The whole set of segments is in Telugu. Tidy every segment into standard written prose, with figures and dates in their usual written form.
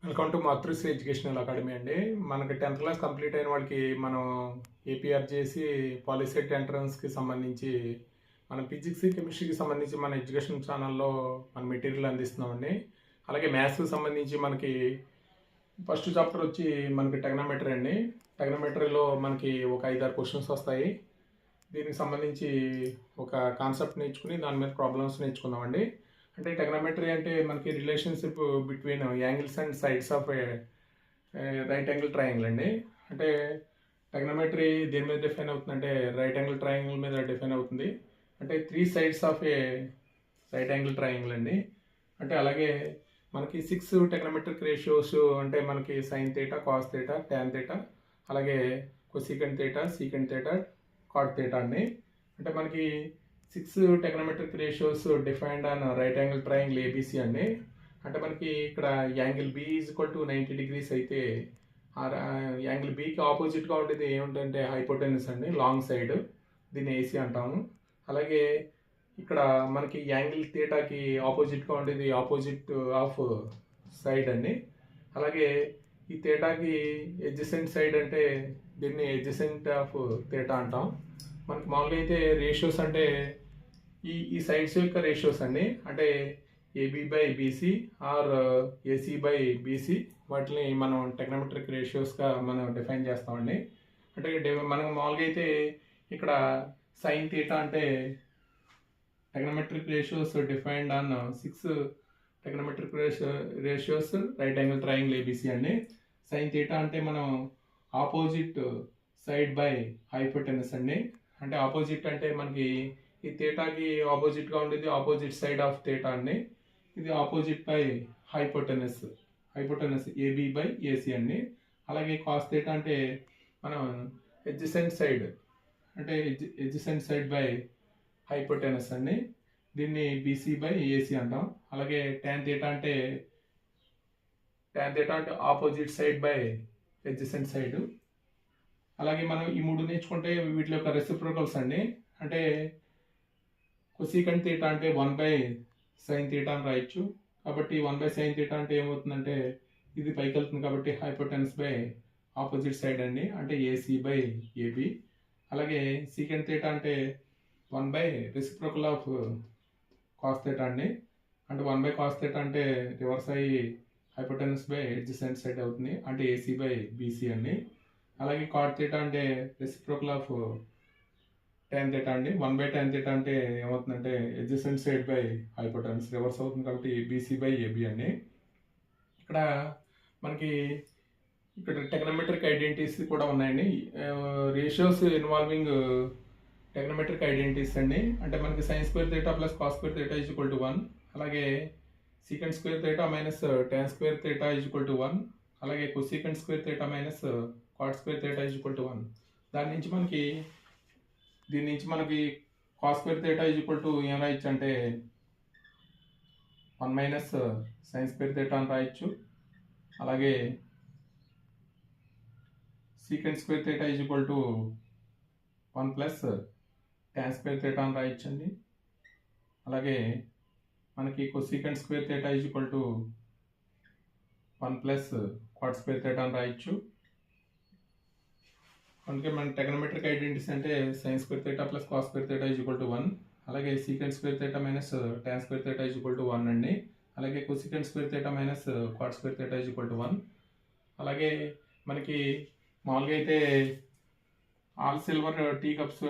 Welcome to Matrusri educational academy అండి. మనకి 10th క్లాస్ కంప్లీట్ అయిన వాళ్ళకి మనం ఏపీఆర్ చేసి పాలిసెట్ ఎంట్రన్స్కి సంబంధించి మన ఫిజిక్స్ కెమిస్ట్రీకి సంబంధించి మన ఎడ్యుకేషన్ ఛానల్లో మన మెటీరియల్ అందిస్తున్నామండి. అలాగే మ్యాథ్స్కి సంబంధించి మనకి ఫస్ట్ చాప్టర్ వచ్చి మనకి టెగ్నోమెట్రీ అండి. టెగ్నోమెట్రీలో మనకి ఒక 5-6 క్వశ్చన్స్ వస్తాయి. దీనికి సంబంధించి ఒక కాన్సెప్ట్ నేర్చుకుని దాని మీద ప్రాబ్లమ్స్ నేర్చుకుందామండి. అంటే టెగ్నోమెట్రీ అంటే మనకి relationship between angles and sides of right angle triangle అండి. అంటే టెగ్నోమెట్రీ దేని మీద డిఫైన్ అవుతుందంటే రైట్ యాంగిల్ ట్రయాంగిల్ మీద డిఫైన్ అవుతుంది. అంటే 3 sides of a right angle triangle అండి. అంటే అలాగే మనకి 6 టెగ్నోమెట్రిక్ రేషియోస్ అంటే మనకి sine theta, cos theta, tan theta, అలాగే cosecant theta, secant theta, cot theta అండి. అంటే మనకి 6 trigonometric ratios defined on right angle triangle ABC అండి. అంటే మనకి ఇక్కడ angle B is equal to 90 degrees అయితే యాంగిల్ బికి ఆపోజిట్గా ఉండేది ఏమిటంటే హైపోటెన్యూస్ అండి, లాంగ్ సైడ్, దీన్ని ఏసీ అంటాము. అలాగే ఇక్కడ మనకి యాంగిల్ థీటాకి ఆపోజిట్గా ఉండేది ఆపోజిట్ ఆఫ్ సైడ్ అండి. అలాగే ఈ థీటాకి ఎడ్జసెంట్ సైడ్ అంటే దీన్ని ఎడ్జసెంట్ ఆఫ్ థీటా అంటాం. మనకి మామూలుగా అయితే రేషియోస్ అంటే ఈ సైడ్స్ యొక్క రేషియోస్ అండి. అంటే AB by BC or AC by BC, వాటిని మనం టెగ్నోమెట్రిక్ రేషియోస్గా మనం డిఫైన్ చేస్తామండి. అంటే మనం మామూలుగా అయితే ఇక్కడ సైన్ థీటా అంటే trigonometric ratios defined on 6 trigonometric ratios right angle triangle ABC అండి. సైన్ థీటా అంటే మనం ఆపోజిట్ సైడ్ బై హైపోటెనస్ అండి. అంటే ఆపోజిట్ అంటే మనకి ఈ థీటాకి ఆపోజిట్గా ఉండేది ఆపోజిట్ సైడ్ ఆఫ్ థీటా అండి. ఇది opposite by hypotenuse AB by AC అండి. అలాగే కాస్ థీటా అంటే మనం ఎడ్జసెంట్ సైడ్ అంటే ఎడ్జసెంట్ సైడ్ బై హైపోటెనస్ అండి, దీన్ని బీసీ బై ఏసీ అంటాం. అలాగే టాన్ థీటా అంటే opposite side by adjacent side. అలాగే మనం ఈ 3 నేర్చుకుంటే వీటి యొక్క రెసిప్రోకల్స్ అండి. అంటే కొసీకెంట్ థీటా అంటే 1/sin థీటా అని రాయొచ్చు. కాబట్టి 1/sin థీటా అంటే ఏమవుతుందంటే ఇది పైకి వెళ్తుంది కాబట్టి హైపోటెనస్ బై ఆపోజిట్ సైడ్ అండి, అంటే ఏసీ బై ఏబి. అలాగే సీకెంట్ థీటా అంటే 1/రెసిప్రోకల్ ఆఫ్ కాస్ థీటా అండి. అంటే 1/cos థీటా అంటే రివర్స్ అయ్యి హైపోటెనస్ బై ఎడ్జసెంట్ సైడ్ అవుతుంది, అంటే ఏసీ బై బీసీ అండి. అలాగే కాట్ థీటా అంటే రెసిప్రోకల్ ఆఫ్ టాన్ థీటా అండి. 1/tan థీటా అంటే ఏమవుతుందంటే adjacent side by hypotenuse reverse అవుతుంది కాబట్టి బీసీ బై ఏబి అండి. ఇక్కడ మనకి టెగ్నోమెట్రిక్ ఐడెంటిటీస్ కూడా ఉన్నాయండి. రేషియోస్ ఇన్వాల్వింగ్ టెగ్నోమెట్రిక్ ఐడెంటిటీస్ అండి. అంటే మనకి sine square theta plus cos square theta is equal to 1. అలాగే secant square theta minus tan square theta is equal to 1. అలాగే cosecant square theta minus cot square theta is equal to 1. దీని నుంచి మనకి cos square theta is equal to ఏం రాయొచ్చు అంటే 1 - సైన్ స్క్వేర్ థీటా అని రాయొచ్చు. అలాగే secant square theta is equal to 1 + tan square theta అని రాయొచ్చు అండి. అలాగే మనకి cosecant square theta is equal to 1 + cot square theta అని రాయొచ్చు. అందుకే మన టెగ్నోమెట్రిక్ ఐడెంటిటీస్ అంటే sine square theta plus cos square theta is equal to 1. అలాగే secant square theta minus tan square theta is equal to 1 అండి. అలాగే cosecant square theta minus cot square theta is equal to 1. అలాగే మనకి మామూలుగా అయితే ఆల్ సిల్వర్ టీ కప్స్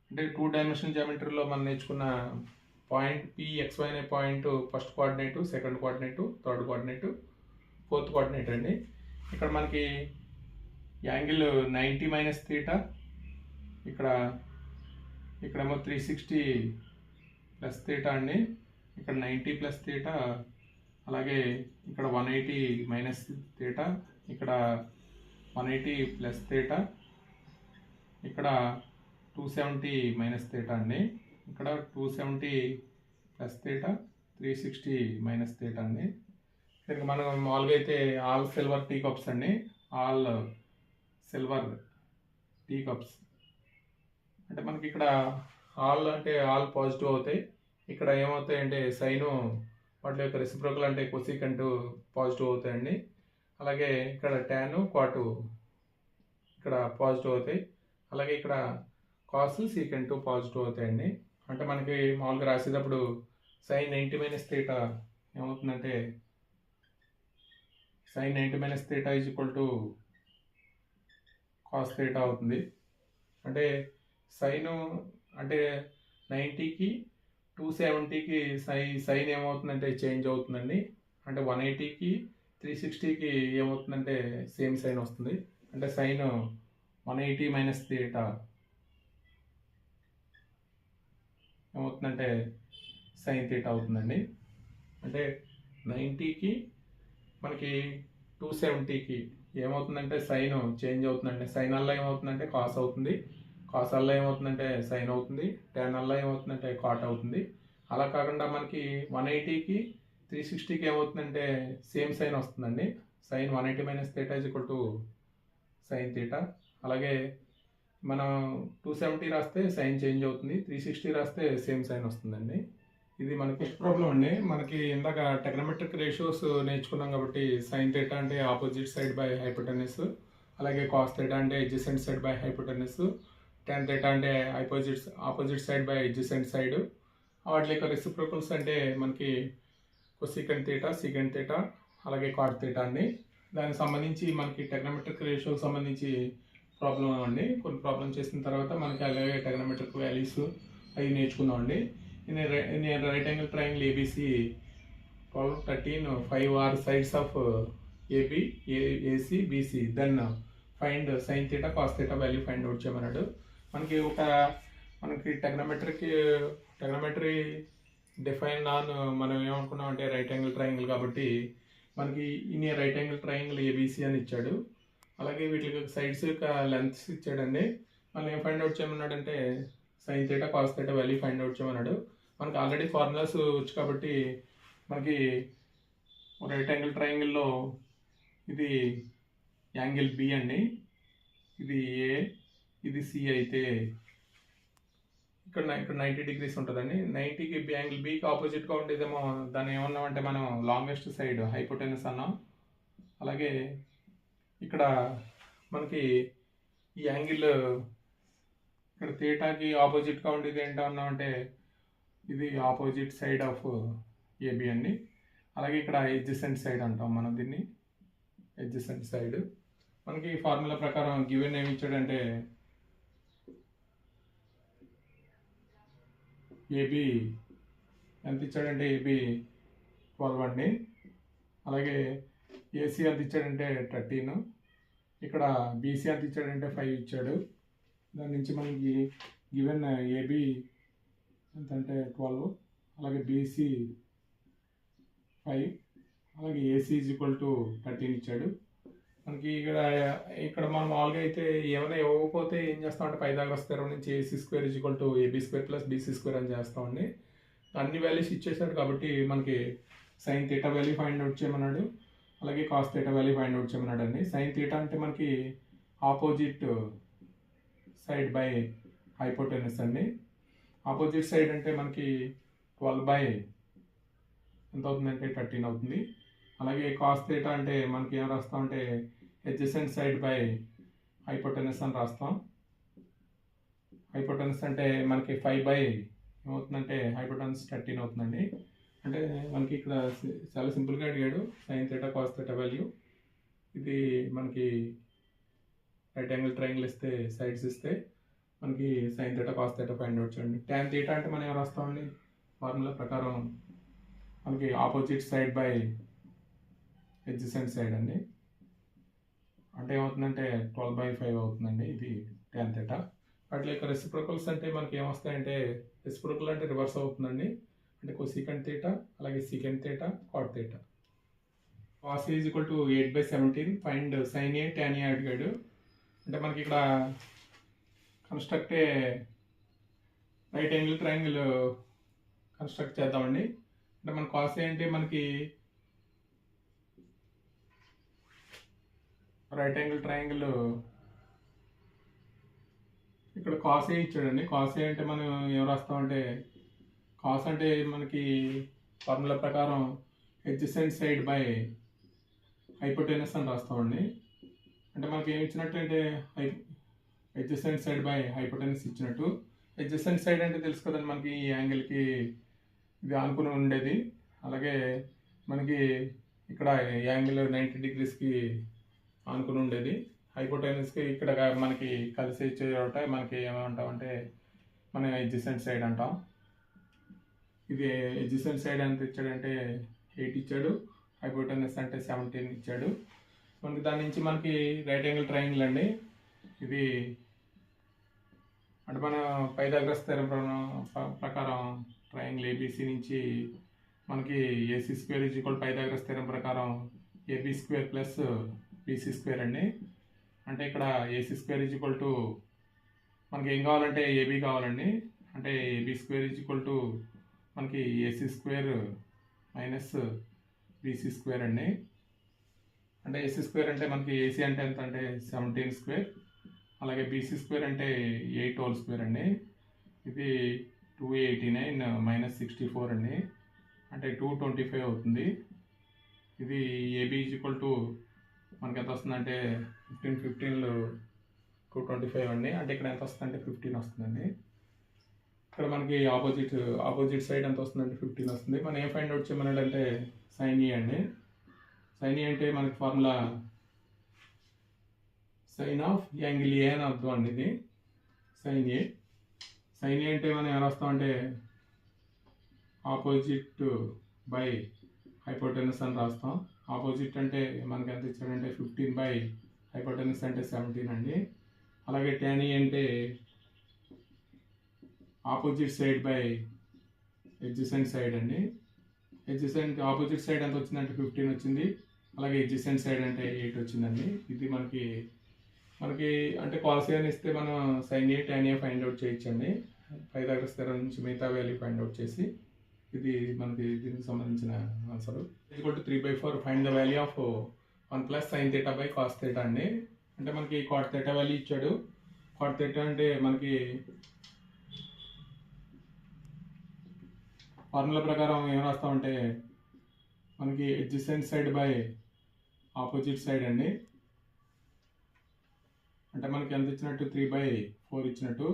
అంటే 2 డైమెన్షనల్ జామెట్రీలో మనం నేర్చుకున్న పాయింట్ PXY అనే point first coordinate, second coordinate, third coordinate, fourth coordinate అండి. ఇక్కడ మనకి యాంగిల్ 90 - థీటా, ఇక్కడేమో 360 + థీటా అండి. ఇక్కడ 90 + థీటా, అలాగే ఇక్కడ 180 - థీటా, ఇక్కడ 180 + థీటా, ఇక్కడ 270 - థీటా అండి. ఇక్కడ 270 + థీటా, 360 - థీటా అండి. ఇక్కడ మనం మామూలుగా అయితే ఆల్ సిల్వర్ టీ కప్స్ అండి, ఆల్ సిల్వర్ టీ కప్స్ అంటే మనకి ఇక్కడ ఆల్ అంటే ఆల్ పాజిటివ్ అవుతాయి. ఇక్కడ ఏమవుతాయి అంటే సైను వాటి యొక్క రెసిప్రోకల్ అంటే కొసీకెంట్ పాజిటివ్ అవుతాయండి. అలాగే ఇక్కడ ట్యాను కాటు ఇక్కడ పాజిటివ్ అవుతాయి. అలాగే ఇక్కడ కాస్ సీకెంట్ పాజిటివ్ అవుతాయండి. అంటే మనకి మామూలుగా రాసేటప్పుడు sin 90 మైనస్ థీటా ఏమవుతుందంటే sin 90 minus theta is equal to cos theta అవుతుంది. అంటే సైన్ అంటే 90కి 270కి సైన్ ఏమవుతుందంటే చేంజ్ అవుతుందండి. అంటే 180కి 360కి ఏమవుతుందంటే సేమ్ సైన్ వస్తుంది. అంటే సైన్ 180 మైనస్ థీటా ఏమవుతుందంటే సైన్ థీటా అవుతుందండి. అంటే 90కి మనకి 270కి ఏమవుతుందంటే సైన్ చేంజ్ అవుతుందండి. సైన్ అల్లా ఏమవుతుందంటే కాస్ అవుతుంది, కాస్ అల్లా ఏమవుతుందంటే సైన్ అవుతుంది, ట్యాన్ అల్లా ఏమవుతుందంటే కాట్ అవుతుంది. అలా కాకుండా మనకి 180కి 360కి ఏమవుతుందంటే సేమ్ సైన్ వస్తుందండి. Sine 180 minus theta is equal to sine theta. అలాగే మనం 270 రాస్తే సైన్ చేంజ్ అవుతుంది, 360 రాస్తే సేమ్ సైన్ వస్తుందండి. ఇది మనకి ప్రాబ్లం అండి. మనకి ఇందాక టెగ్నోమెట్రిక్ రేషియోస్ నేర్చుకున్నాం కాబట్టి సైన్ థీటా అంటే ఆపోజిట్ సైడ్ బై హైపోటెనస్, అలాగే కాస్ థీటా అంటే adjacent side by hypotenuse, tan theta అంటే opposite side by adjacent side. వాటి యొక్క రెసిప్రోకల్స్ అంటే మనకి కొసీకెంట్ థీటా, సీకెంట్ థీటా, అలాగే కాట్ థీటా అండి. దానికి సంబంధించి మనకి టెగ్నోమెట్రిక్ రేషియోకి సంబంధించి ప్రాబ్లం అండి. కొన్ని ప్రాబ్లం చేసిన తర్వాత మనకి అలాగే టెగ్నోమెట్రిక్ వాల్యూస్ అవి నేర్చుకుందాం అండి. in right angle triangle ABC 12, 13, 5 are sides of AB, AC, BC. Then find sin theta, cos theta value find out చేయమన్నాడు. మనకి టెగ్నోమెట్రీ డిఫైన్ ఆన్ మనం ఏమనుకున్నాం అంటే రైట్ యాంగిల్ ట్రయాంగిల్ కాబట్టి మనకి in right angle triangle ABC అని ఇచ్చాడు. అలాగే వీటికి సైడ్స్ యొక్క లెంత్స్ ఇచ్చాడండి. మనం ఏం ఫైండ్ అవుట్ చేయమన్నాడంటే sine theta, cos theta value find out చేయమన్నాడు. మనకి ఆల్రెడీ ఫార్ములాస్ వచ్చు కాబట్టి మనకి రైట్ యాంగిల్ ట్రయాంగిల్లో ఇది యాంగిల్ బి అండి, ఇది ఏ, ఇది సి అయితే ఇక్కడ 90 డిగ్రీస్ ఉంటుందండి. 90కి యాంగిల్ బికి ఆపోజిట్గా ఉండేదేమో దాన్ని ఏమన్నామంటే మనం లాంగెస్ట్ సైడ్ హైపోటెనస్ అన్నాం. అలాగే ఇక్కడ మనకి ఈ యాంగిల్ ఇక్కడ థీటాకి ఆపోజిట్గా ఉండేది ఏంటన్నామంటే ఇది ఆపోజిట్ సైడ్ ఆఫ్ ఏబి అండి. అలాగే ఇక్కడ ఎడ్జసెంట్ సైడ్ అంటాం మనం దీన్ని, ఎడ్జసెంట్ సైడ్. మనకి ఫార్ములా ప్రకారం గివెన్ ఏమి ఇచ్చాడంటే ఏబి ఎంత ఇచ్చాడంటే ఏబి 12 అండి. అలాగే ఏసీ ఎంత ఇచ్చాడంటే 13, ఇక్కడ బీసీ ఎంత ఇచ్చాడంటే 5 ఇచ్చాడు. దాని నుంచి మనకి గివెన్ ఏబి ఎంత అంటే 12, అలాగే బీసీ 5, అలాగే ఏసీ ఈజ్ ఈక్వల్ టు 13 ఇచ్చాడు. మనకి ఇక్కడ మనం మామూలుగా అయితే ఏమైనా ఇవ్వకపోతే ఏం చేస్తామంటే పైథాగరస్ థియరం నుంచి AC square is equal to AB square plus BC square అని చేస్తామండి. అన్ని వాల్యూస్ ఇచ్చేసాడు కాబట్టి మనకి sine theta value find out చేయమన్నాడు, అలాగే cos theta value find out చేయమన్నాడు అండి. సైన్ థీటా అంటే మనకి ఆపోజిట్ సైడ్ బై హైపోటెనస్ అండి. ఆపోజిట్ సైడ్ అంటే మనకి 12 బై ఎంత అవుతుందంటే 13 అవుతుంది. అలాగే కాస్ థీటా అంటే మనకి ఏం రాస్తాం అంటే ఎడ్జసెంట్ సైడ్ బై హైపోటెనస్ అని రాస్తాం. హైపోటెనస్ అంటే మనకి 5 బై ఏమవుతుందంటే హైపోటెనస్ 13 అవుతుందండి. అంటే మనకి ఇక్కడ చాలా సింపుల్గా అడిగాడు sign theta, cos theta value. ఇది మనకి రైట్ యాంగిల్ ట్రయాంగిల్ ఇస్తే సైడ్స్ ఇస్తే మనకి sine theta, cos theta find out చేయండి. ట్యాన్ థీటా అంటే మనం ఏం రాస్తామండి ఫార్ములా ప్రకారం మనకి opposite side by adjacent side అండి. అంటే ఏమవుతుందంటే 12/5 అవుతుందండి. ఇది ట్యాన్ థీటా. వాటి యొక్క రెసిప్రోకల్స్ అంటే మనకి ఏమొస్తాయంటే రెసిప్రోకల్ అంటే రివర్స్ అవుతుందండి. అంటే కొసీకెంట్ థీటా, అలాగే secant theta, cot theta. Cos is equal to 8/17 find sine A, tan A అడిగాడు. అంటే మనకి ఇక్కడ construct right angle triangle construct చేద్దామండి. అంటే మన కాస్ ఏంటి మనకి రైట్ యాంగిల్ ట్రయాంగిల్ ఇక్కడ కాస్ ఏ ఇచ్చాడండి. కాస్ ఏ అంటే మనం ఏం రాస్తామంటే కాస్ అంటే మనకి ఫార్ములా ప్రకారం ఎడ్జసెంట్ సైడ్ బై హైపోటెనస్ అని రాస్తామండి. అంటే మనకి ఏమి ఇచ్చినట్టు అంటే అడ్జసెంట్ సైడ్ బై హైపోటెనస్ ఇచ్చినట్టు. అడ్జసెంట్ సైడ్ అంటే తెలుసు కదండి, మనకి ఈ యాంగిల్కి ఇది ఆనుకుని ఉండేది. అలాగే మనకి ఇక్కడ యాంగిల్ 90 degreesకి ఆనుకుని ఉండేది. హైపోటెనస్కి ఇక్కడ మనకి కలిసి ఇచ్చేట మనకి ఏమంటాం అంటే మనం అడ్జసెంట్ సైడ్ అంటాం. ఇది అడ్జసెంట్ సైడ్ ఎంత ఇచ్చాడంటే 8 ఇచ్చాడు, హైపోటెనస్ అంటే 17 ఇచ్చాడు. మనకి దాని నుంచి మనకి రైట్ యాంగిల్ ట్రయాంగిల్ అండి. ఇది అంటే మన పైథాగరస్ థియరం ప్రకారం ట్రయాంగిల్ ఏబిసి నుంచి మనకి AC square is equal Pythagoras theorem ప్రకారం AB square plus BC square అండి. అంటే ఇక్కడ AC square is equal to మనకి ఏం కావాలంటే ఏబీ కావాలండి. అంటే AB square is equal to మనకి AC square minus BC square అండి. అంటే ఏసీ స్క్వేర్ అంటే మనకి ఏసీ అంటే ఎంత అంటే 17 స్క్వేర్, అలాగే బీసీ స్క్వేర్ అంటే 8 హోల్ స్క్వేర్ అండి. ఇది 289 మైనస్ 64 అండి, అంటే 225 అవుతుంది. ఇది ఏబీ ఈజ్ ఈక్వల్ టు మనకి ఎంత వస్తుందంటే 15 225 అండి. అంటే ఇక్కడ ఎంత వస్తుందంటే 15 వస్తుందండి. ఇక్కడ మనకి ఆపోజిట్ సైడ్ ఎంత వస్తుందంటే 15 వస్తుంది. మనం ఏం ఫైండ్ అవుట్ చేయమన్నాడంటే సైన్ ఏ అండి. సైన్ ఏ అంటే మనకి formula sine of angle A అని అర్థం అండి. ఇది సైన్ ఏ అంటే మనం ఎలా వస్తామంటే ఆపోజిట్ బై హైపోటెనస్ అని రాస్తాం. ఆపోజిట్ అంటే మనకి ఎంత ఇచ్చాడంటే 15 బై హైపోటెనస్ అంటే 17 అండి. అలాగే tan ఏ అంటే opposite side by adjacent side అండి. ఆపోజిట్ సైడ్ ఎంత వచ్చిందంటే 15 వచ్చింది, అలాగే అడ్జసెంట్ సైడ్ అంటే 8 వచ్చిందండి. ఇది మనకి అంటే కాల్సియన్ ఇస్తే మనం సైన్ ఏ tan ఏ ఫైండ్ అవుట్ చేయొచ్చండి. పైథాగరస్ థియరం నుంచి మిగతా వాల్యూ ఫైండ్ అవుట్ చేసి. ఇది మనకి దీనికి సంబంధించిన answer. Equal to 3/4 find the value of 1 plus sine theta by cos theta అండి. అంటే మనకి కాట్ థీటా వాల్యూ ఇచ్చాడు. కాట్ థీటా అంటే మనకి ఫార్ములా ప్రకారం ఏం రాస్తామంటే మనకి adjacent side by opposite side అండి. అంటే మనకి ఎంత ఇచ్చినట్టు 3/4 ఇచ్చినట్టు.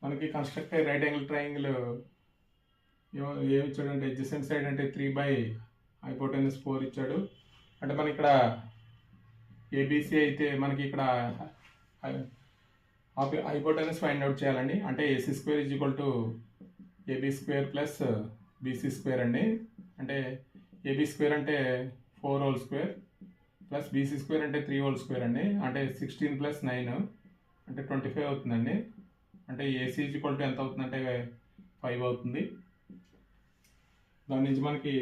మనకి కన్స్ట్రక్ట్ రైట్ యాంగిల్ ట్రయాంగిల్ ఏమి ఇచ్చాడంటే అడ్జసెంట్ సైడ్ అంటే 3 బై హైపోటెనస్ 4 ఇచ్చాడు. అంటే మనకి ఇక్కడ ఏబిసి అయితే మనకి ఇక్కడ హైపోటెనస్ ఫైండ్ అవుట్ చేయాలండి. అంటే AC square is equal to AB square plus BC square అండి. అంటే ఏబీ స్క్వేర్ అంటే 4 whole square plus BC square అంటే 3 హోల్ స్క్వేర్ అండి. అంటే 16 ప్లస్ 9 అంటే 25 అవుతుందండి. అంటే ఏసీ ఈజ్ ఈక్వల్ టు ఎంత అవుతుందంటే 5 అవుతుంది. దాని నుంచి మనకి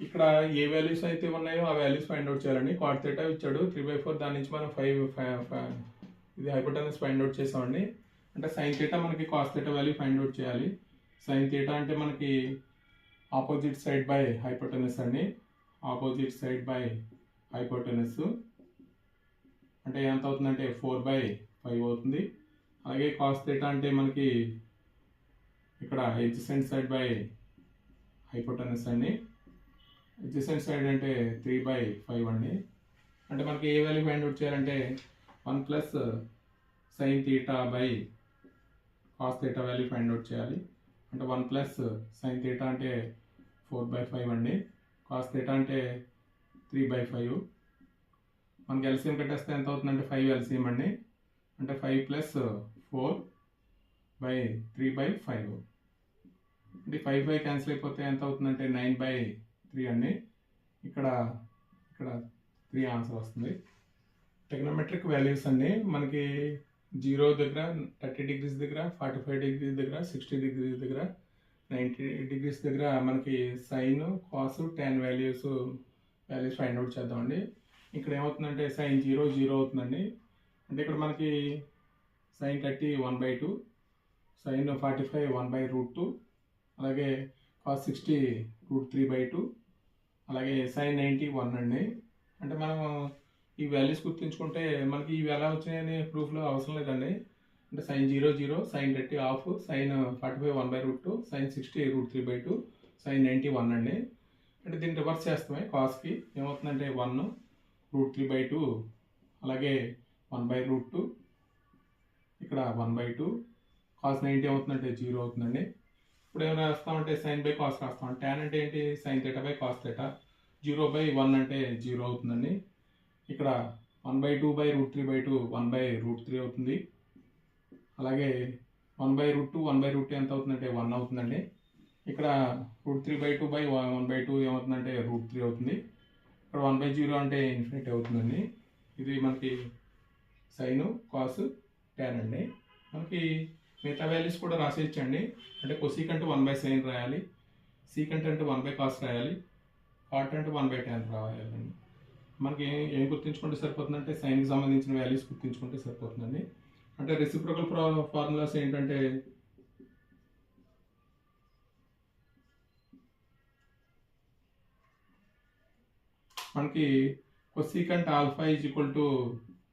ఇక్కడ ఏ వాల్యూస్ అయితే ఉన్నాయో ఆ వాల్యూస్ ఫైండ్ అవుట్ చేయాలండి. కాట్ థీటా ఇచ్చాడు 3/4, దాని నుంచి మనం 5 ఇది హైపోటెనస్ ఫైండ్ అవుట్ చేసామండి. అంటే సైన్ థీటా మనకి cos theta value find out చేయాలి. సైన్ థీటా అంటే మనకి ఆపోజిట్ సైడ్ బై హైపోటెనస్ అండి. ఆపోజిట్ సైడ్ బై హైపోటెనస్ అంటే ఎంత అవుతుందంటే 4/5 అవుతుంది. అలాగే కాస్ థీటా అంటే మనకి ఇక్కడ అడ్జసెంట్ సైడ్ బై హైపోటెనస్ అండి. అడ్జసెంట్ సైడ్ అంటే 3/5 అండి. అంటే మనకి ఏ వాల్యూ ఫైండ్ అవుట్ చేయాలంటే 1 plus sine theta by cos theta value find out చేయాలి. అంటే 1 ప్లస్ సైన్ థీటా అంటే 4/5 అండి. కాస్ థీటా అంటే 3/5. మనకి ఎల్సిఎం కట్టేస్తే ఎంత అవుతుందంటే 5 ఎల్సిఎం అండి. అంటే 5 ప్లస్ 4/3/5. అంటే 5 క్యాన్సిల్ అయిపోతే ఎంత అవుతుందంటే 9/3 అండి. ఇక్కడ 3 ఆన్సర్ వస్తుంది. ట్రిగ్నోమెట్రిక్ వాల్యూస్ అండి. మనకి 0 దగ్గర 30 degrees దగ్గర 45 degrees దగ్గర 60 degrees దగ్గర 90 degrees దగ్గర మనకి sine cos tan values find out చేద్దామండి. ఇక్కడ ఏమవుతుందంటే సైన్ 0 అవుతుందండి. అంటే ఇక్కడ మనకి సైన్ 30 1/2, సైన్ 45 1/√2, అలాగే కాస్ 60 √3/2, అలాగే సైన్ 90 1 అండి. అంటే మనం ఈ వాల్యూస్ గుర్తుంచుకుంటే మనకి ఇవి ఎలా వచ్చినాయని ప్రూఫ్లో అవసరం లేదండి. అంటే sine 0 sine 30 half, sine 45 1/√2, sine 60 √3/2, sine 90 1 అండి. అంటే దీన్ని రివర్స్ చేస్తామే. కాస్కి ఏమవుతుందంటే 1, √3/2 అలాగే 1/√2 ఇక్కడ 1/2 cos 90 ఏమవుతుందంటే 0 అవుతుందండి. ఇప్పుడు ఏమైనా రాస్తామంటే sin/cos రాస్తాం. tan అంటే ఏంటి sin θ/cos θ 0/1 అంటే 0 అవుతుందండి. ఇక్కడ 1/2/√3/2 1/√3 అవుతుంది. అలాగే 1/√2 1/√2 ఎంత అవుతుందంటే 1 అవుతుందండి. ఇక్కడ √3/2/1/2 ఏమవుతుందంటే √3 అవుతుంది. ఇక్కడ 1/0 అంటే ఇన్ఫినిటీ అవుతుందండి. ఇది మనకి సైను కాసు tan అండి. మనకి మిగతా వాల్యూస్ కూడా రాసేయచ్చండి. అంటే కొసీకంటే 1/sin రాయాలి, సీకంటే అంటే 1/cos రాయాలి, కాట్ అంటే 1/tan రాయాలండి. మనకి ఏం గుర్తుంచుకుంటే సరిపోతుందంటే సైన్కి సంబంధించిన వాల్యూస్ గుర్తుంచుకుంటే సరిపోతుందండి. అంటే రెసిప్రోకల్ ఫార్ములాస్ ఏంటంటే మనకి cosecant alpha is equal to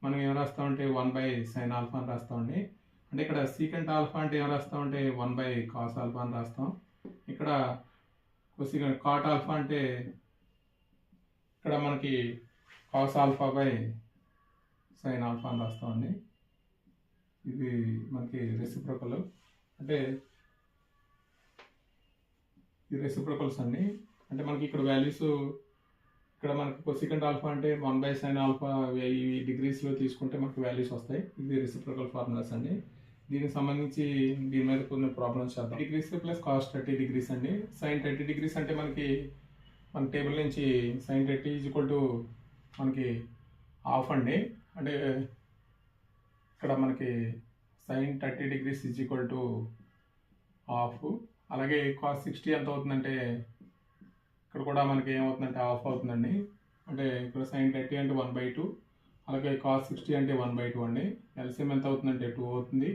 మనం ఏం రాస్తామంటే 1/sin ఆల్ఫా అని రాస్తామండి. అంటే ఇక్కడ సీకంట్ ఆల్ఫా అంటే ఏం రాస్తామంటే 1/cos ఆల్ఫా అని రాస్తాం. ఇక్కడ కొసీకంట్ కాట్ ఆల్ఫా అంటే ఇక్కడ మనకి cos ఆల్ఫా/sin ఆల్ఫా అని రాస్తామండి. ఇది మనకి రెసిప్రోకల్ అంటే ఇది రెసిప్రోకల్స్ అండి. అంటే మనకి ఇక్కడ వాల్యూస్ ఇక్కడ మనకి కొసీకంట్ ఆల్ఫా అంటే 1/sin ఆల్ఫా ఈ డిగ్రీస్లో తీసుకుంటే మనకి వాల్యూస్ వస్తాయి. ఇది రెసిప్రోకల్ ఫార్ములాస్ అండి. దీనికి సంబంధించి దీని మీద కొన్ని ప్రాబ్లమ్స్ చేద్దాం. డిగ్రీస్ ప్లస్ cos 30 degrees అండి. sin 30 degrees అంటే మనకి మన టేబుల్ నుంచి sin 30 ఈజ్ ఈక్వల్ టు మనకి హాఫ్ అండి. అంటే ఇక్కడ మనకి sin 30 degrees is equal to half. అలాగే cos 60 ఎంత అవుతుందంటే ఇక్కడ కూడా మనకి ఏమవుతుందంటే హాఫ్ అవుతుందండి. అంటే ఇక్కడ sin 30 అంటే 1/2 అలాగే cos 60 అంటే 1/2 అండి. ఎల్సిఎం ఎంత అవుతుందంటే 2 అవుతుంది.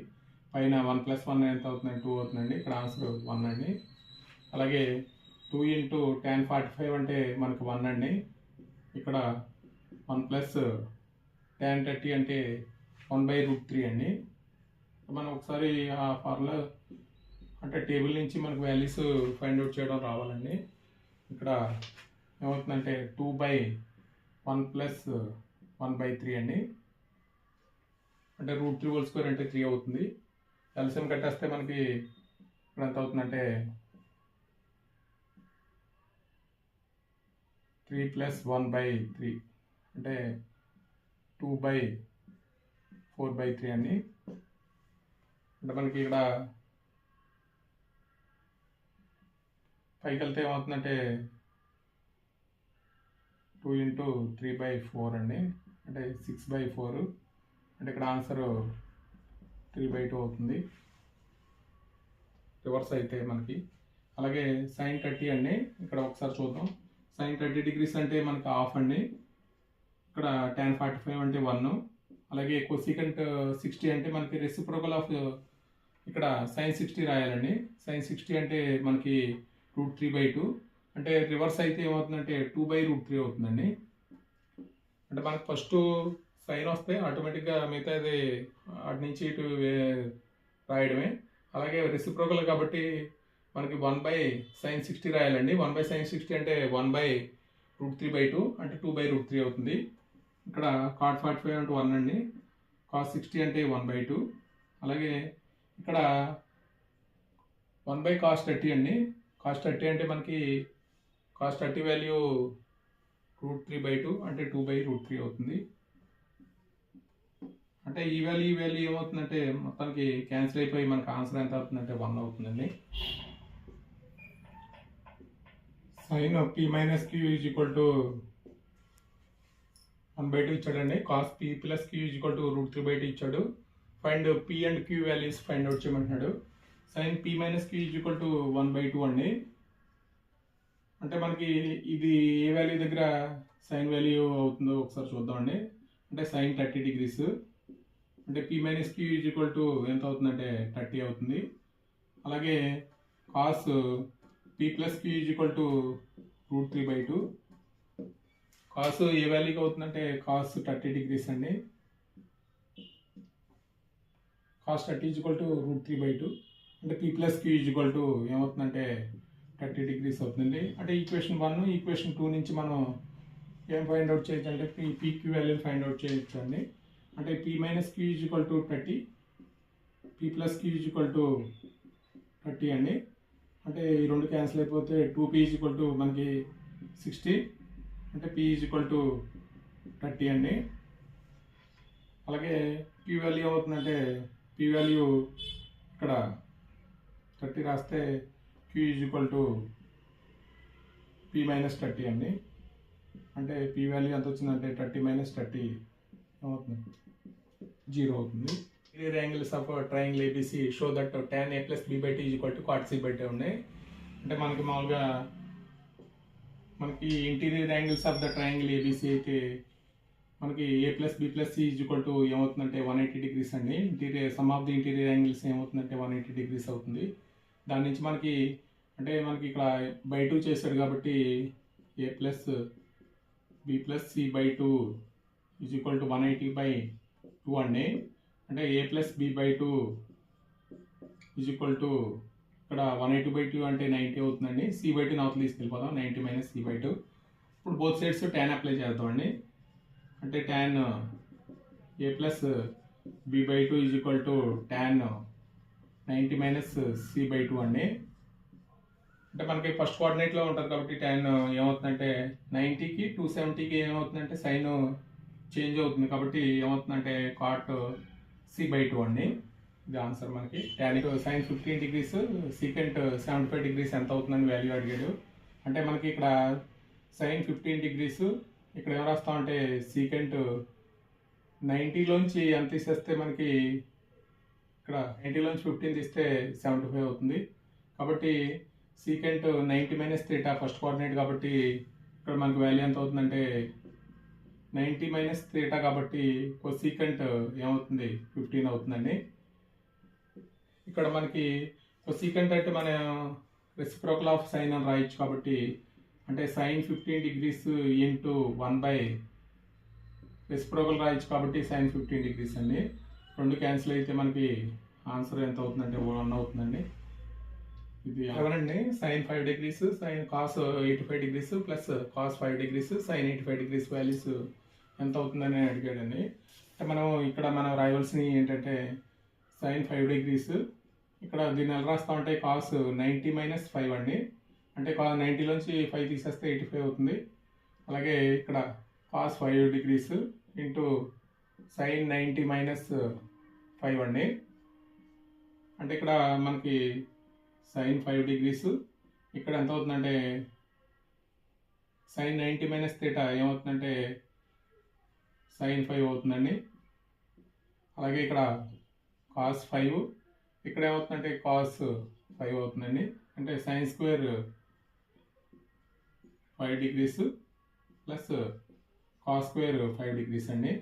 పైన 1 + 1 ఎంత అవుతుందంటే 2 అవుతుందండి. ఇక్కడ ఆన్సర్ 1 అండి. అలాగే 2 × tan 45 అంటే మనకి 1 అండి. ఇక్కడ 1 + tan 30 అంటే 1/√3 అండి. మనం ఒకసారి ఆ ఫార్ములా అంటే టేబుల్ నుంచి మనకు వాల్యూస్ ఫైండ్ అవుట్ చేయడం రావాలండి. ఇక్కడ ఏమవుతుందంటే 2/1 + 1/3 అండి. అంటే √3² అంటే 3 అవుతుంది. ఎల్సిఎం కట్టేస్తే మనకి ఇక్కడ ఎంత అవుతుందంటే 3 + 1/3 అంటే 2/4/3 అండి. అంటే మనకి ఇక్కడ పైకి వెళ్తే ఏమవుతుందంటే 2 × 3/4 అండి. అంటే 6/4 అంటే ఇక్కడ ఆన్సర్ 3/2 అవుతుంది రివర్స్ అయితే మనకి. అలాగే sin 30 అండి. ఇక్కడ ఒకసారి చూద్దాం. sin 30 degrees అంటే మనకి హాఫ్ అండి. ఇక్కడ tan 45 అంటే 1. అలాగే కొసీకంట్ 60 అంటే మనకి రెసిప్రోకల్ ఆఫ్ ఇక్కడ sin 60 రాయాలండి. sin 60 అంటే మనకి √3/2 అంటే రివర్స్ అయితే ఏమవుతుందంటే 2/√3 అవుతుందండి. అంటే మనకి ఫస్ట్ సైన్ వస్తే ఆటోమేటిక్గా మిగతాది అటు నుంచి ఇటు రాయడమే. అలాగే రెసిప్రోకల్ కాబట్టి మనకి 1/sin 60 రాయాలండి. 1/sin 60 అంటే 1/√3/2 అంటే 2/√3 అవుతుంది. ఇక్కడ cot 45 అంటే 1 అండి. cos 60 అంటే 1/2. అలాగే ఇక్కడ 1/cos 30 అండి. cos 30 అంటే మనకి cos 30 వాల్యూ √3/2 అంటే 2/√3 అవుతుంది. అంటే ఈ వాల్యూ ఏమవుతుందంటే మొత్తానికి క్యాన్సిల్ అయిపోయి మనకి ఆన్సర్ ఎంత అవుతుందంటే 1 అవుతుందండి. sin P - Q is equal to 1/2 ఇచ్చాడండి. cos P + Q is equal to √3/2 ఇచ్చాడు. Find P and Q values find out చేయమంటున్నాడు. sin P - Q is equal to 1/2 అండి. అంటే మనకి ఇది ఏ వాల్యూ దగ్గర సైన్ వాల్యూ అవుతుందో ఒకసారి చూద్దామండి. అంటే sin 30 degrees అంటే P - Q is equal to ఎంత అవుతుందంటే 30 అవుతుంది. అలాగే cos P + Q is equal to √3/2. cos ఏ వాల్యూకి అవుతుందంటే cos 30 degrees అండి. cos 30 ఈజ్ ఈక్వల్ టు √3/2 అంటే P + Q is equal to ఏమవుతుందంటే 30 degrees అవుతుందండి. అంటే ఈక్వేషన్ 1 ఈక్వేషన్ 2 నుంచి మనం ఏం ఫైండ్ అవుట్ చేయొచ్చు అంటే పీక్యూ వాల్యూని ఫైండ్ అవుట్ చేయొచ్చు అండి. అంటే P minus Q is equal to 30, P plus Q is equal to 30 అండి. అంటే ఈ రెండు క్యాన్సిల్ అయిపోతే 2p ఈజ్ ఈక్వల్ టు మనకి 60, అంటే p ఈజ్ ఈక్వల్ టు 30 అండి. అలాగే p వాల్యూ ఏమవుతుందంటే p వాల్యూ ఇక్కడ 30 రాస్తే q is equal to p minus 30 అండి. అంటే p వాల్యూ ఎంత వచ్చిందంటే 30 మైనస్ 30 ఏమవుతుంది, 0 అవుతుంది. Interior angles of triangle ABC show that tan a plus b by t is equal to cot c by t ఉన్నాయి. అంటే మనకి మామూలుగా మనకి interior angles of the triangle ABC అయితే మనకి a plus b plus c is equal to ఏమవుతుందంటే 180 డిగ్రీస్ అండి. Interior some of the interior angles ఏమవుతుందంటే 180 డిగ్రీస్ అవుతుంది. దాని నుంచి మనకి అంటే మనకి ఇక్కడ బై 2 చేశాడు కాబట్టి a plus b plus c by 2 is equal to 180 by 2 అండి. అంటే a plus b by 2 is equal to ఇక్కడ 180 బై 2 అంటే 90 అవుతుందండి. c బై 2 అవతల తీసుకెళ్ళిపోదాం, 90 మైనస్ c బై 2. ఇప్పుడు బోత్ సైడ్స్ ట్యాన్ అప్లై చేద్దామండి. అంటే tan a plus b by 2 is equal to tan 90 minus c by 2 అండి. అంటే మనకి ఫస్ట్ కోఆర్డినేట్లో ఉంటుంది కాబట్టి ట్యాన్ ఏమవుతుందంటే 90కి 270కి ఏమవుతుందంటే సైన్ చేంజ్ అవుతుంది కాబట్టి ఏమవుతుందంటే కాట్ c బై 2 అండి. ఇది ఆన్సర్ మనకి. Tan sine 15 degrees secant 75 degrees ఎంత అవుతుందని వాల్యూ అడిగాడు. అంటే మనకి ఇక్కడ సైన్ 15 డిగ్రీస్ ఇక్కడ ఏం రాస్తామంటే సీకెంట్ 90లోంచి ఎంత తీసేస్తే మనకి ఇక్కడ 90లోంచి 15 తీస్తే 75 అవుతుంది. కాబట్టి secant 90 minus theta first coordinate కాబట్టి ఇక్కడ మనకి వాల్యూ ఎంత అవుతుందంటే 90 మైనస్ థీటా కాబట్టి కొసీకెంట్ ఏమవుతుంది 15 అవుతుందండి. ఇక్కడ మనకి కొసీకెంట్ అంటే మన రెసిప్రోకల్ ఆఫ్ సైన్ అని రాయొచ్చు కాబట్టి అంటే sine 15 degrees into 1 by reciprocal రాయొచ్చు కాబట్టి సైన్ 15 డిగ్రీస్ అండి. రెండు క్యాన్సిల్ అయితే మనకి ఆన్సర్ ఎంత అవుతుందంటే 1 అవుతుందండి. ఇది ఎవరండి sine 5 degrees sine cos 85 degrees plus cos 5 degrees sine 85 degrees values ఎంత అవుతుందని అడిగాడండి. అంటే మనం ఇక్కడ మనం రాయవలసినవి ఏంటంటే సైన్ 5 డిగ్రీస్ ఇక్కడ దీన్ని ఎలా రాస్తామంటే కాస్ 90 మైనస్ 5 అండి. అంటే 90లోంచి 5 తీసేస్తే 85 అవుతుంది. అలాగే ఇక్కడ cos 5 degrees into sine 90 minus 5 అండి. అంటే ఇక్కడ మనకి సైన్ 5 డిగ్రీస్ ఇక్కడ ఎంత అవుతుందంటే సైన్ 90 మైనస్ థీటా ఏమవుతుందంటే సైన్ 5 అవుతుందండి. అలాగే ఇక్కడ కాస్ 5 ఇక్కడ ఏమవుతుందంటే కాస్ 5 అవుతుందండి. అంటే sine square 5 degrees plus cos square 5 degrees అండి.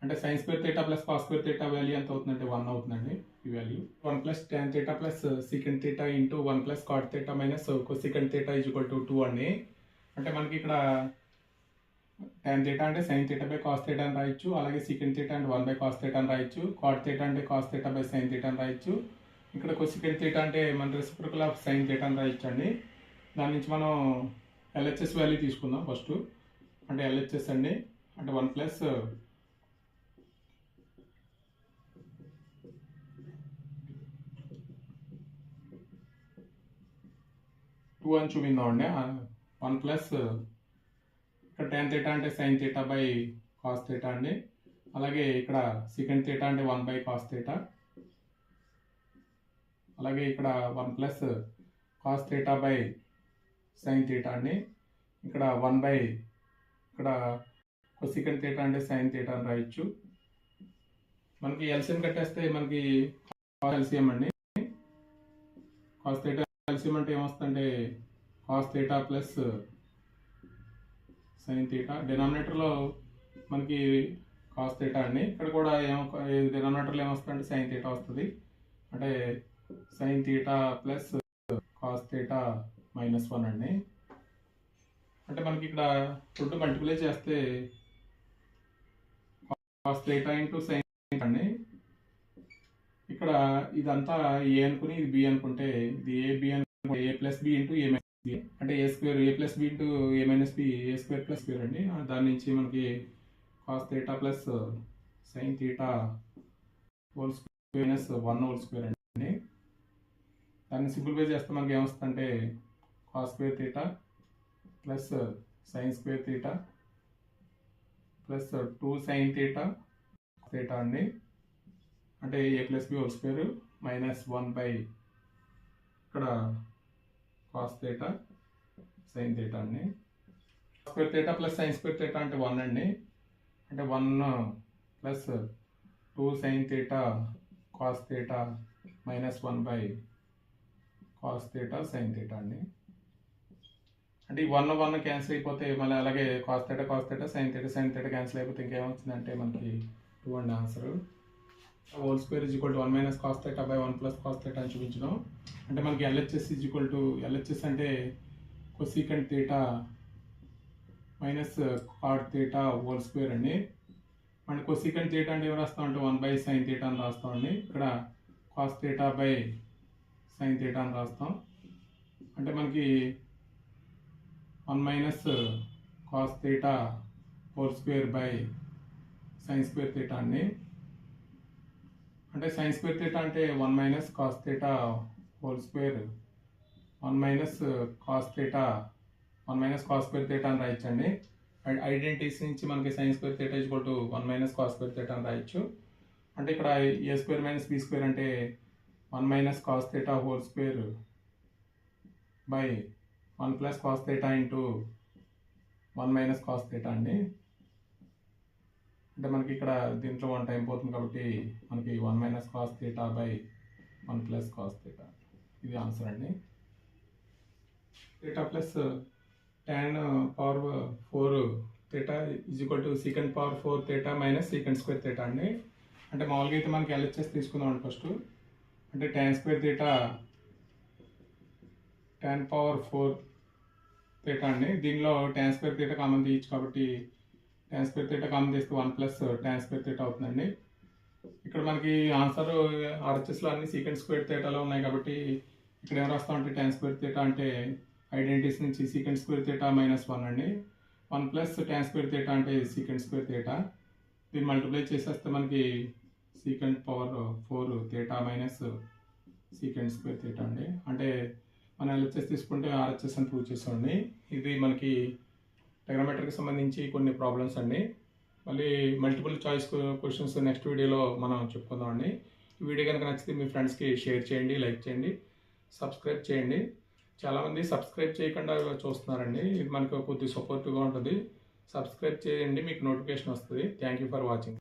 అంటే sine square theta plus cos square theta value ఎంత అవుతుందంటే 1 అవుతుందండి. ఈ value 1 plus tan theta plus secant theta into 1 plus cot theta minus cosecant theta is equal to 2 అండి. అంటే మనకి ఇక్కడ tan థీటా అంటే sine theta by cos theta అని రాయొచ్చు. అలాగే సీకెంట్ థీటా అంటే 1 బై కాస్ థీటా అని రాయొచ్చు. కాట్ థీటా అంటే cos theta by sine theta అని రాయొచ్చు. ఇక్కడ కొసీకెంట్ థీటా అంటే మన రెసిప్రోకల్ ఆఫ్ సైన్ థీటా అని రాయొచ్చు అండి. దాని నుంచి మనం ఎల్హెచ్ఎస్ వాల్యూ తీసుకుందాం ఫస్ట్. అంటే ఎల్హెచ్ఎస్ అండి అంటే 1 ప్లస్ 2 అని చూపిందామండి. 1 ప్లస్ ఇక్కడ tan థీటా అంటే sine theta by cos theta అండి. అలాగే ఇక్కడ సీకెంట్ థీటా అంటే 1 బై కాస్ థీటా. అలాగే ఇక్కడ 1 plus cos theta by sine theta అండి. ఇక్కడ 1 బై ఇక్కడ కొసీకెంట్ థీటా అంటే సైన్ థీటా అని రాయొచ్చు. మనకి ఎల్సిఎం కట్టేస్తే మనకి ఎల్సిఎం అండి. కాస్ థీటా ఎల్సిఎం అంటే ఏమొస్తుందంటే cos theta plus sine theta. డినామినేటర్లో మనకి కాస్ థీటా అండి. ఇక్కడ కూడా డినామినేటర్లో ఏమొస్తుందంటే సైన్ థీటా వస్తుంది. అంటే sine theta plus cos theta minus 1 అండి. అంటే మనకి ఇక్కడ రెండు మల్టిప్లై చేస్తే cos theta into sine theta అండి. ఇక్కడ ఇదంతా ఏ అనుకుని ఇది బి అనుకుంటే ఇది ఏ బి అనుకుంటే A plus B into A అంటే A square A plus B into A minus B A square plus square అండి. దాని నుంచి మనకి cos theta plus sine theta whole square minus 1 whole square అండి. దాన్ని సింప్లిఫై చేస్తే మనకి ఏమొస్తుందంటే cos square theta plus sine square theta plus 2 sine theta theta అండి. అంటే A plus B whole square minus 1 by ఇక్కడ కాస్ థీటా సైన్ థీటా అండి. Square theta plus sine square theta అంటే 1 అండి. అంటే 1 plus 2 sine theta cos theta minus 1 by cos theta sine theta అండి. అంటే ఈ 1 క్యాన్సిల్ అయిపోతే మళ్ళీ అలాగే cos theta sine theta cancel అయిపోతే ఇంకేమొచ్చిందంటే మనకి 2 అండి answer. Whole square is equal to 1 minus cos theta by 1 plus cos theta అని చూపించడం. అంటే మనకి LHS is equal to LHS అంటే cosecant theta minus cot theta whole square అండి. మనకి కొసీకెంట్ థీటా అంటే ఏం రాస్తామంటే 1 బై సైన్ థీటా అని రాస్తామండి. ఇక్కడ cos theta by sine theta అని రాస్తాం. అంటే మనకి 1 minus cos theta whole square by sine square theta అండి. అంటే సైన్ స్క్వేర్ థీటా అంటే 1 minus cos theta whole square 1 minus cos theta 1 minus cos square theta అని రాయొచ్చండి. ఐడెంటిటీస్ నుంచి మనకి sine square theta equal to 1 minus cos square theta అని రాయొచ్చు. అంటే ఇక్కడ ఏ స్క్వేర్ మైనస్ బి స్క్వేర్ అంటే 1 minus cos theta whole square by 1 plus cos theta into 1 minus cos theta అండి. అంటే మనకి ఇక్కడ దీంట్లో 1 టైం పోతుంది కాబట్టి మనకి 1 minus cos theta by 1 plus cos theta ఇది ఆన్సర్ అండి. Theta plus tan power 4 theta is equal to secant power 4 theta minus secant square theta అండి. అంటే మామూలుగా అయితే మనకి ఎల్హెచ్ఎస్ తీసుకుందాం ఫస్ట్. అంటే tan square theta tan power 4 theta అండి. దీనిలో tan స్క్వేర్ థీటా కామన్ తీయచ్చు కాబట్టి tan స్క్వేర్ థీటా కామన్ తీస్తే 1 ప్లస్ tan స్క్వేర్ థీటా అవుతుందండి. ఇక్కడ మనకి ఆన్సర్ ఆర్హెచ్ఎస్లో అన్ని సీకెంట్ స్క్వేర్ థీటాలో ఉన్నాయి కాబట్టి ఇక్కడ ఏం రాస్తామంటే tan స్క్వేర్ థీటా అంటే ఐడెంటిటీస్ నుంచి సీకెంట్ స్క్వేర్ థీటా మైనస్ 1 అండి. 1 ప్లస్ tan స్క్వేర్ థీటా అంటే సీకెంట్ స్క్వేర్ థీటా. దీన్ని మల్టిప్లై చేసేస్తే మనకి secant power 4 theta minus secant square theta అండి. అంటే మనం ఎల్హెచ్ఎస్ తీసుకుంటే ఆర్హెచ్ఎస్ అని ప్రూవ్ చేసామండి. ఇది మనకి ట్రిగనోమెట్రీకి సంబంధించి కొన్ని ప్రాబ్లమ్స్ అండి. మళ్ళీ మల్టిపుల్ చాయిస్ క్వశ్చన్స్ నెక్స్ట్ వీడియోలో మనం చెప్పుకుందాం అండి. ఈ వీడియో కనుక నచ్చితే మీ ఫ్రెండ్స్కి షేర్ చేయండి, లైక్ చేయండి, సబ్స్క్రైబ్ చేయండి. చాలామంది సబ్స్క్రైబ్ చేయకుండా చూస్తున్నారండి. ఇది మనకు కొద్దిగా సపోర్టివ్గా ఉంటుంది. సబ్స్క్రైబ్ చేయండి, మీకు నోటిఫికేషన్ వస్తుంది. Thank you for watching.